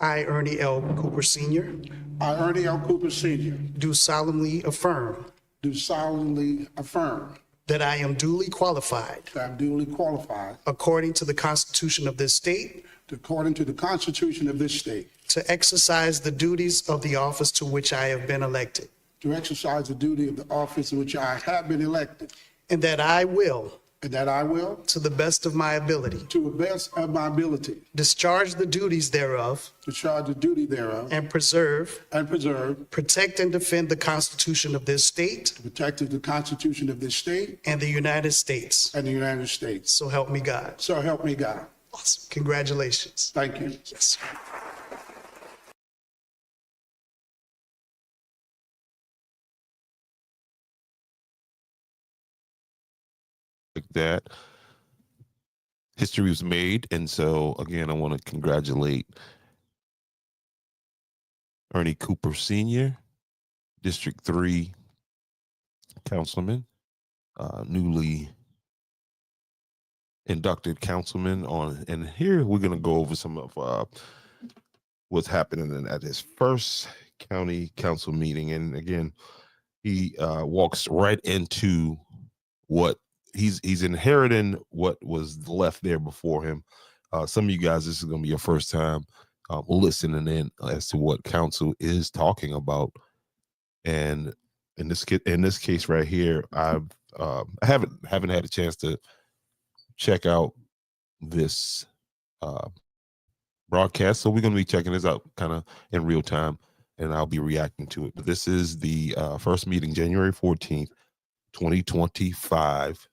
I, Ernie L. Cooper Sr., I, Ernie L. Cooper Sr., do solemnly affirm do solemnly affirm that I am duly qualified, that I'm duly qualified, according to the Constitution of this state, according to the Constitution of this state, to exercise the duties of the office to which I have been elected, to exercise the duty of the office in which I have been elected, and that I will, and that I will, to the best of my ability, to the best of my ability, discharge the duties thereof, discharge the duty thereof, and preserve, protect, and defend the Constitution of this state protect the Constitution of this state and the United States. and the United States. So help me God. So help me God. Awesome. Congratulations. Thank you. Yes. Like that. History was made, and so again, I want to congratulate Ernie Cooper Sr., District 3 councilman, newly inducted councilman and here we're going to go over some of what's happening at his first county council meeting. And again, he walks right into what he's inheriting what was left there before him. Some of you guys, this is going to be your first time listening in as to what council is talking about. And in this case right here, I haven't had a chance to check out this broadcast, so we're going to be checking this out kind of in real time, and I'll be reacting to it. But this is the first meeting, January 14th, 2025,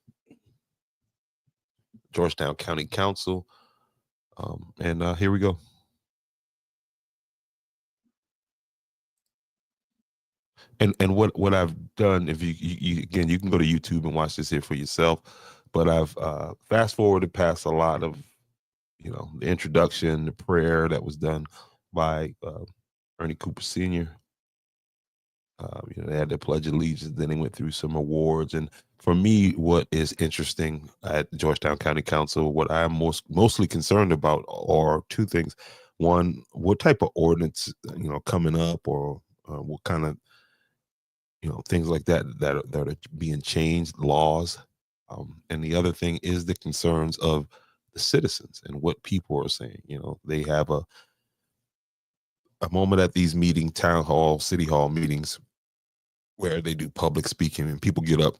Georgetown County Council, and here we go. And what I've done, if you again, you can go to YouTube and watch this here for yourself, but I've fast forwarded past a lot of, the introduction, the prayer that was done by Ernie Cooper Sr. They had their Pledge of Allegiance, then they went through some awards. And for me, what is interesting at Georgetown County Council, what I'm mostly concerned about are two things. One, what type of ordinance, coming up, or what kind of, things like that are being changed, laws. And the other thing is the concerns of the citizens and what people are saying. They have a moment at these town hall, city hall meetings where they do public speaking and people get up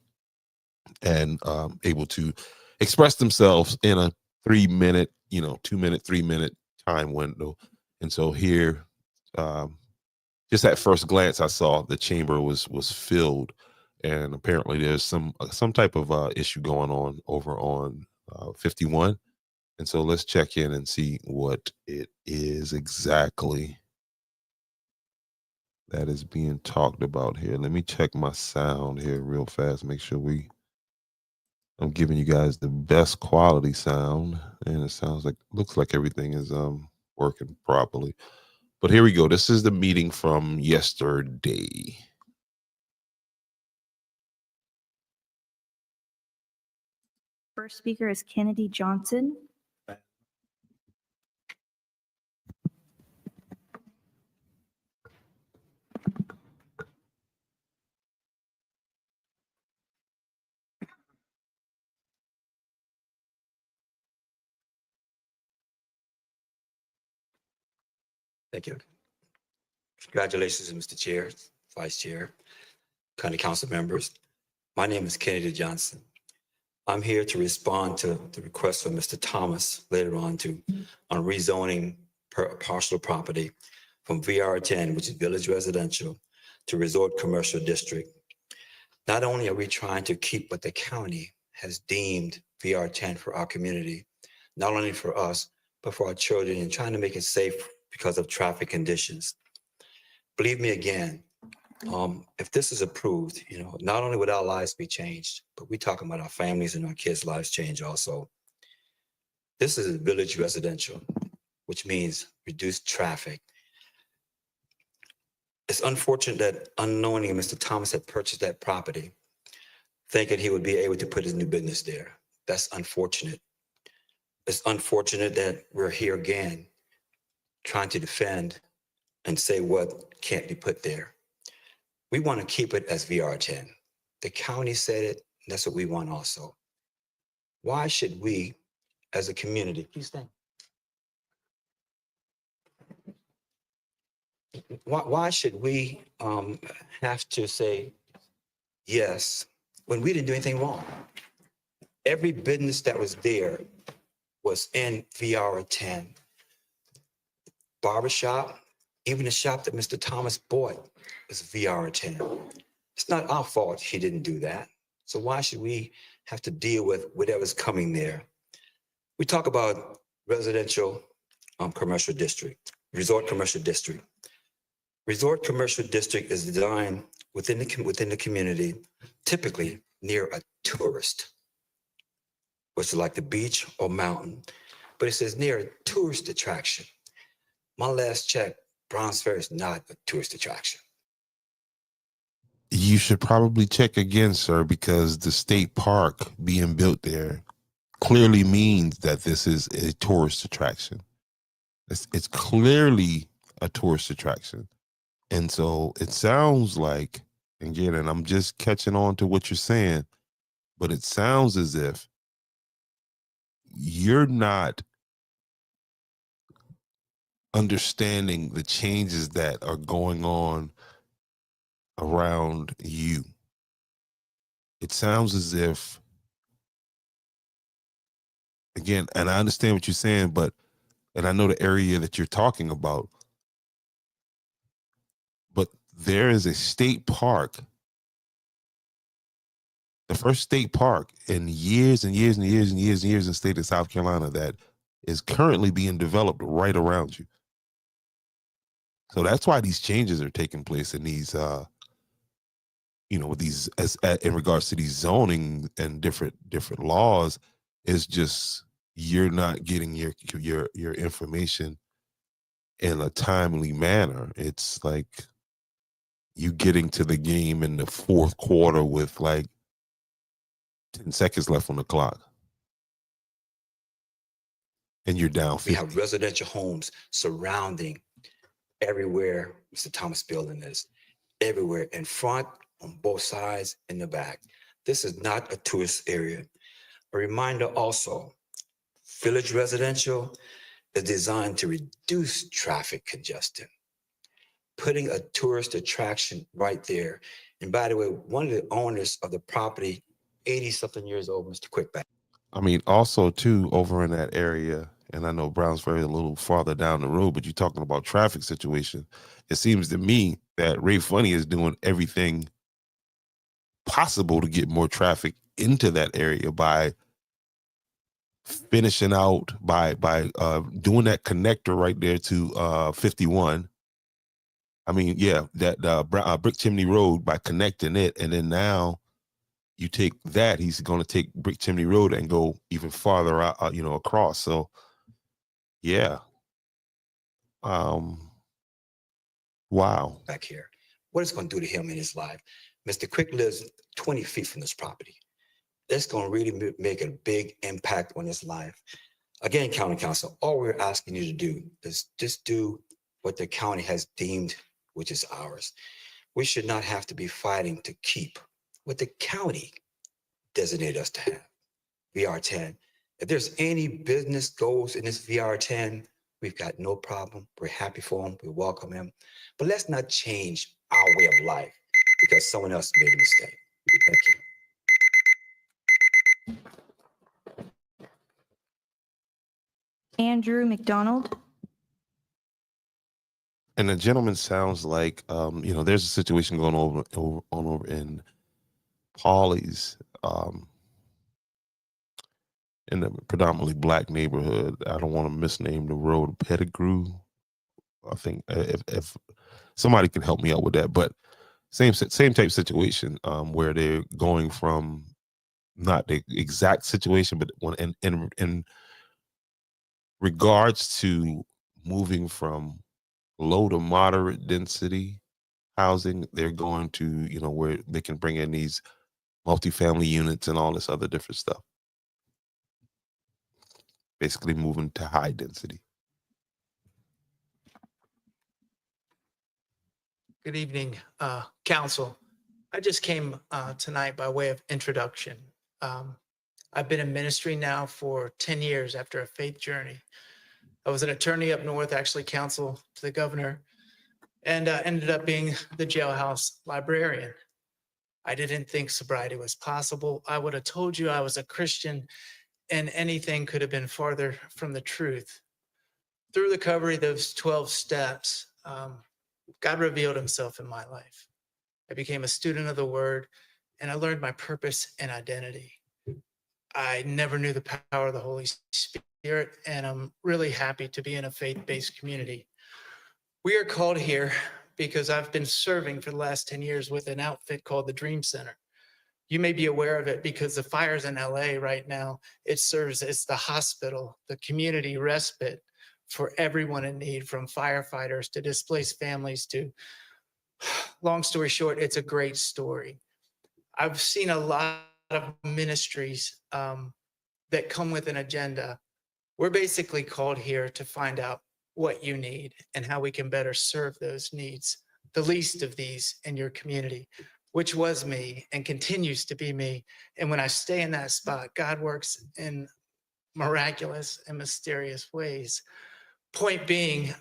and able to express themselves in a 3-minute, 2-minute, 3-minute time window. And so here, just at first glance, I saw the chamber was filled, and apparently there's some type of issue going on over on 51. And so let's check in and see what it is exactly that is being talked about here. Let me check my sound here real fast, make sure I'm giving you guys the best quality sound, and it looks like everything is working properly. But here we go. This is the meeting from yesterday. First speaker is Kennedy Johnson. Thank you. Congratulations, Mr. Chair, Vice Chair, County Council members. My name is Kennedy Johnson. I'm here to respond to the request from Mr. Thomas later on rezoning partial property from VR10, which is Village Residential, to Resort Commercial District. Not only are we trying to keep what the county has deemed VR10 for our community, not only for us, but for our children, and trying to make it safe because of traffic conditions. Believe me again, if this is approved, not only would our lives be changed, but we're talking about our families and our kids' lives change also. This is a village residential, which means reduced traffic. It's unfortunate that unknowingly Mr. Thomas had purchased that property, thinking he would be able to put his new business there. That's unfortunate. It's unfortunate that we're here again trying to defend and say what can't be put there. We want to keep it as VR10. The county said it, and that's what we want also. Why should we, as a community, please stand. Why should we have to say yes when we didn't do anything wrong? Every business that was there was in VR10. Barbershop, even the shop that Mr. Thomas bought was VR10. It's not our fault he didn't do that. So why should we have to deal with whatever's coming there? We talk about residential commercial district, resort commercial district. Resort commercial district is designed within the community, typically near a tourist, which is like the beach or mountain, but it says near a tourist attraction. My last check, Browns Ferry is not a tourist attraction. You should probably check again, sir, because the state park being built there clearly means that this is a tourist attraction. It's clearly a tourist attraction. And so it sounds like, again, and I'm just catching on to what you're saying, but it sounds as if you're not understanding the changes that are going on around you. It sounds as if, again, and I understand what you're saying, and I know the area that you're talking about, but there is a state park, the first state park in years and years and years and years and years in the state of South Carolina that is currently being developed right around you. So that's why these changes are taking place in these, with these, in regards to these zoning and different laws. Is just you're not getting your information in a timely manner. It's like you getting to the game in the fourth quarter with like 10 seconds left on the clock, and you're down 50. We have residential homes surrounding everywhere Mr. Thomas building is, everywhere, in front, on both sides, in the back. This is not a tourist area. A reminder also, Village Residential is designed to reduce traffic congestion. Putting a tourist attraction right there. And by the way, one of the owners of the property, 80-something years old, Mr. Quickback. I mean, also too, over in that area, and I know Brownsbury a little farther down the road, but you're talking about traffic situation. It seems to me that Ray Funny is doing everything possible to get more traffic into that area by finishing out, by doing that connector right there to 51. I mean, yeah, that Brick Chimney Road, by connecting it, and then now you take that, he's going to take Brick Chimney Road and go even farther out, across. So, yeah. Wow. Back here. What it's going to do to him in his life? Mr. Quick lives 20 feet from this property. That's going to really make a big impact on his life. Again, County Council, all we're asking you to do is just do what the county has deemed, which is ours. We should not have to be fighting to keep what the county designated us to have, VR10. If there's any business goals in this VR10, we've got no problem. We're happy for him. We welcome him. But let's not change our way of life because someone else made a mistake. Thank you. Andrew McDonald. And the gentleman sounds like, there's a situation going on over in Pawleys, in a predominantly Black neighborhood. I don't want to misname the road, Pettigrew. I think if somebody can help me out with that, but same type situation, where they're going from, not the exact situation, but when in regards to moving from low to moderate density housing, they're going to, where they can bring in these multifamily units and all this other different stuff. Basically moving to high density. Good evening, council. I just came tonight by way of introduction. I've been in ministry now for 10 years after a faith journey. I was an attorney up north, actually counsel to the governor, and ended up being the jailhouse librarian. I didn't think sobriety was possible. I would have told you I was a Christian, and anything could have been farther from the truth. Through the recovery, those 12 steps, God revealed himself in my life. I became a student of the word, and I learned my purpose and identity. I never knew the power of the Holy Spirit, and I'm really happy to be in a faith-based community. We are called here because I've been serving for the last 10 years with an outfit called the Dream Center. You may be aware of it because the fires in LA right now, it serves as the hospital, the community respite for everyone in need, from firefighters to displaced families to, long story short, it's a great story. I've seen a lot of ministries that come with an agenda. We're basically called here to find out what you need and how we can better serve those needs, the least of these in your community, which was me and continues to be me. And when I stay in that spot, God works in miraculous and mysterious ways. Point being,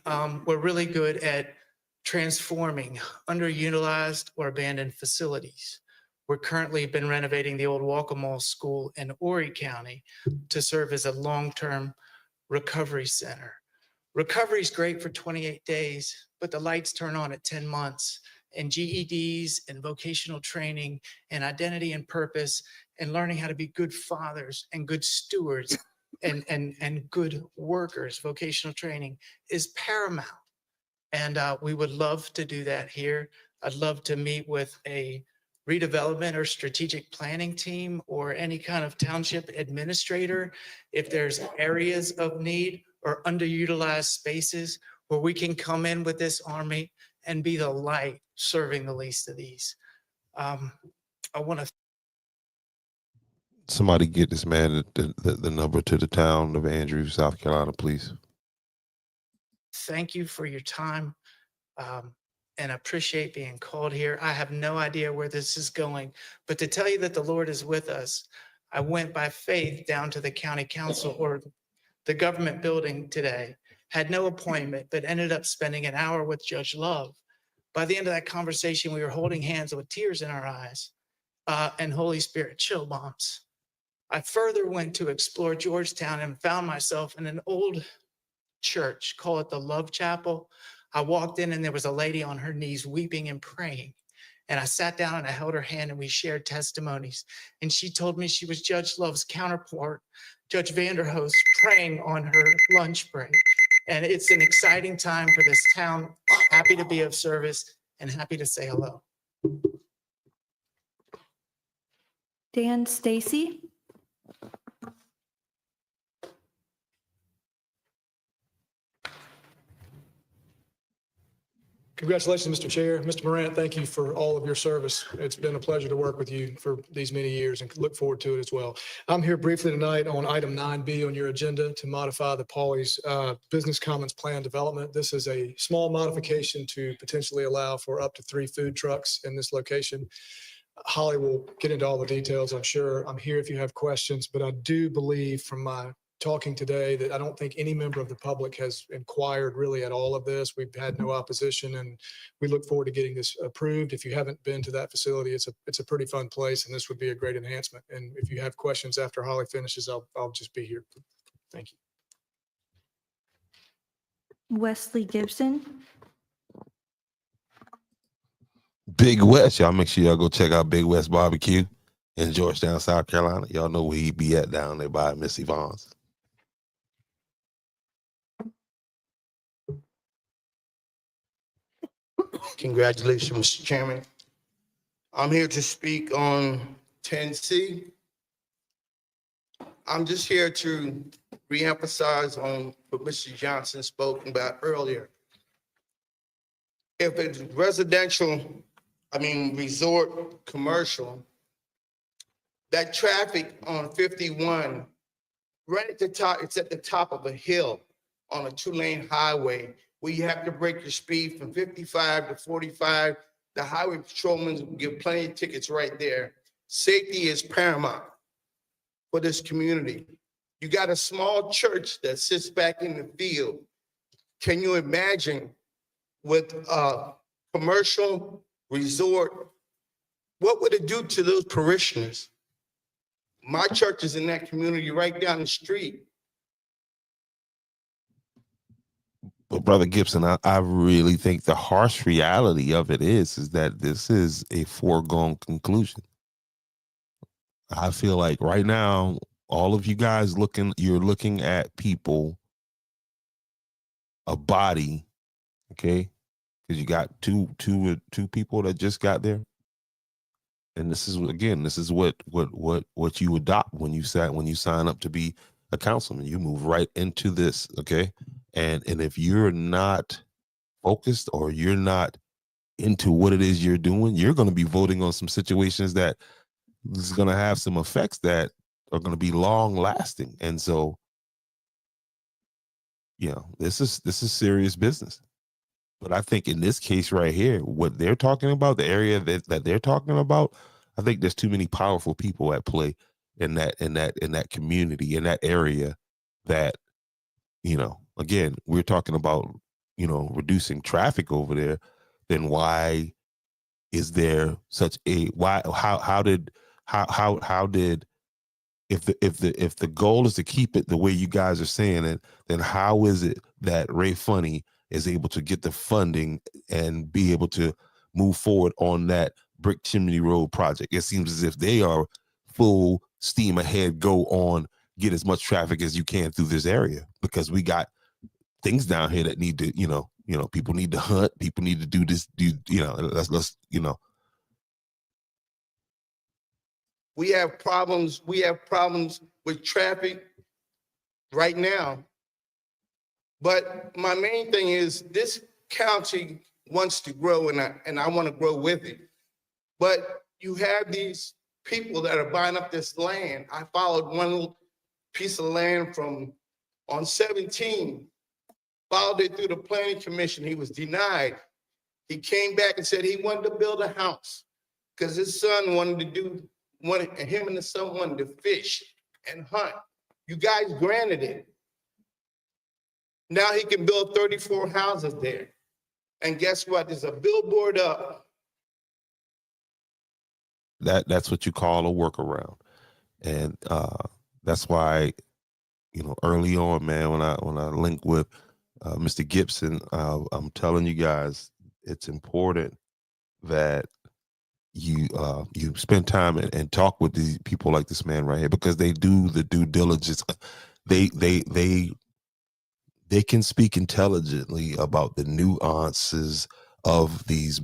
we're really good at transforming underutilized or abandoned facilities. We're currently been renovating the old Walker School in Horry County to serve as a long-term recovery center. Recovery is great for 28 days, but the lights turn on at 10 months, and GEDs and vocational training and identity and purpose and learning how to be good fathers and good stewards and good workers, vocational training is paramount. And we would love to do that here. I'd love to meet with a redevelopment or strategic planning team or any kind of township administrator if there's areas of need or underutilized spaces where we can come in with this army and be the light serving the least of these. I want to Somebody get this man the number to the town of Andrews, South Carolina, please. thank you for your time and appreciate being called here. I have no idea where this is going, but to tell you that the Lord is with us, I went by faith down to the county council or the government building today, had no appointment, but ended up spending an hour with Judge Love. By the end of that conversation, we were holding hands with tears in our eyes and Holy Spirit chill bumps. I further went to explore Georgetown and found myself in an old church, call it the Love Chapel. I walked in and there was a lady on her knees weeping and praying. And I sat down and I held her hand and we shared testimonies. And she told me she was Judge Love's counterpart, Judge Vanderhost, praying on her lunch break. And it's an exciting time for this town. Happy to be of service and happy to say hello. Dan Stacy. Congratulations, Mr. Chair. Mr. Morant, thank you for all of your service. It's been a pleasure to work with you for these many years and look forward to it as well. I'm here briefly tonight on item 9B on your agenda to modify the Pawleys Business Commons Plan development. This is a small modification to potentially allow for up to 3 food trucks in this location. Holly will get into all the details, I'm sure. I'm here if you have questions, but I do believe from my talking today that I don't think any member of the public has inquired really at all of this. We've had no opposition and we look forward to getting this approved. If you haven't been to that facility, it's a pretty fun place and this would be a great enhancement. And if you have questions after Holly finishes, I'll just be here. Thank you. Wesley Gibson. Big West, y'all make sure y'all go check out Big West Barbecue in Georgetown, South Carolina. Y'all know where he be at down there by Miss Yvonne's. Congratulations, Mr. Chairman. I'm here to speak on 10C. I'm just here to reemphasize on what Mr. Johnson spoke about earlier. If it's resort commercial, that traffic on 51, right at the top, it's at the top of a hill on a 2-lane highway where you have to break your speed from 55 to 45. The highway patrolmen will give plenty of tickets right there. Safety is paramount for this community. You got a small church that sits back in the field. Can you imagine with a commercial resort, what would it do to those parishioners? My church is in that community right down the street. But Brother Gibson, I really think the harsh reality of it is that this is a foregone conclusion. I feel like right now, all of you guys you're looking at people, a body, okay? Because you got two people that just got there. And this is what you adopt when you sign up to be a councilman. You move right into this, okay? And if you're not focused or you're not into what it is you're doing, you're going to be voting on some situations that is going to have some effects that are going to be long lasting. And so, you know, this is serious business. But I think in this case right here, what they're talking about, the area that they're talking about, I think there's too many powerful people at play in that community, in that area that, you know, again, we're talking about, you know, reducing traffic over there. Then why is there such a how did if the goal is to keep it the way you guys are saying it, then how is it that Ray Funny is able to get the funding and be able to move forward on that Brick Chimney Road project? It seems as if they are full steam ahead, go on, get as much traffic as you can through this area, because we got things down here that need to, you know, people need to hunt, people need to do this, let's We have problems with traffic right now. But my main thing is this county wants to grow, and I want to grow with it. But you have these people that are buying up this land. I followed one little piece of land on 17, followed it through the planning commission. He was denied. He came back and said he wanted to build a house because his son him and the son wanted to fish and hunt. You guys granted it. Now he can build 34 houses there. And guess what? There's a billboard up. That's what you call a workaround. And that's why, you know, early on, man, when I linked with Mr. Gibson, I'm telling you guys, it's important that you spend time and talk with these people like this man right here, because they do the due diligence. They can speak intelligently about the nuances of these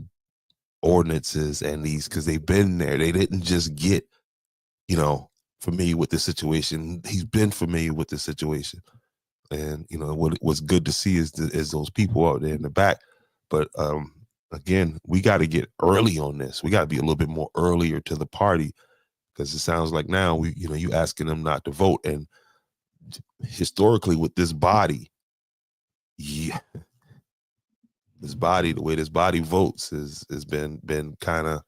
ordinances and these, because they've been there. They didn't just get, you know, familiar with the situation. He's been familiar with the situation. And, you know, what's good to see is those people out there in the back. But again, we got to get early on this. We got to be a little bit more earlier to the party, because it sounds like now you asking them not to vote. And historically with this body, yeah, the way this body votes has been kind of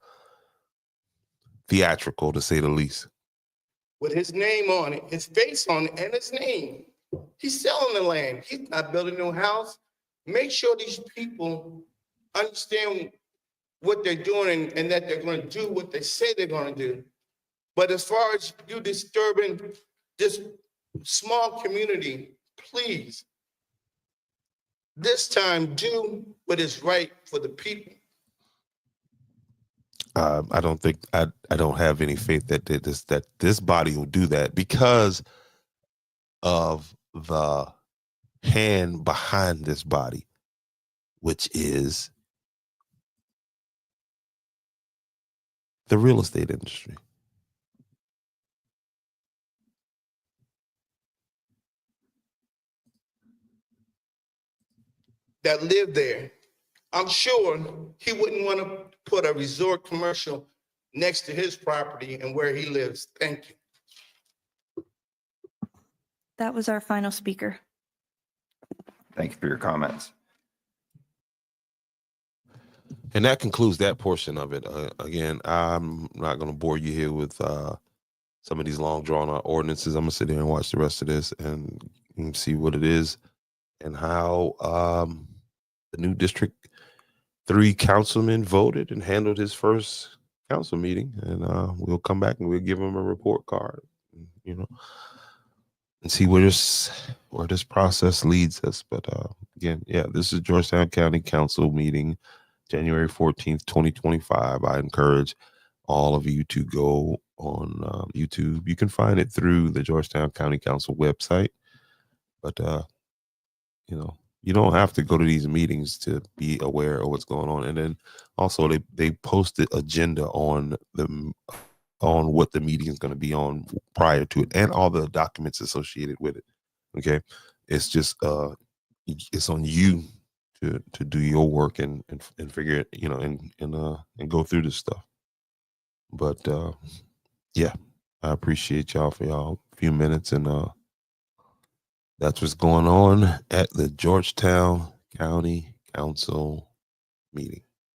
theatrical, to say the least. With his name on it, his face on it, and his name. He's selling the land. He's not building no house. Make sure these people understand what they're doing and that they're going to do what they say they're going to do. But as far as you disturbing this small community, please, this time do what is right for the people. I don't think I don't have any faith that this body will do that, because of the hand behind this body, which is the real estate industry. That live there. I'm sure he wouldn't want to put a resort commercial next to his property and where he lives. Thank you. That was our final speaker. Thank you for your comments. And that concludes that portion of it. Again, I'm not going to bore you here with some of these long drawn out ordinances. I'm going to sit here and watch the rest of this and see what it is and how the new District 3 councilman voted and handled his first council meeting. And we'll come back and we'll give him a report card, you know, and see where this process leads us. But again, yeah, this is Georgetown County Council meeting, January 14th, 2025. I encourage all of you to go on YouTube. You can find it through the Georgetown County Council website, but you know, you don't have to go to these meetings to be aware of what's going on. And then also they posted agenda on what the meeting is going to be on prior to it and all the documents associated with it. Okay. It's just it's on you to do your work and figure it, you know, and go through this stuff. But yeah, I appreciate y'all for y'all few minutes, and that's what's going on at the Georgetown County Council meeting.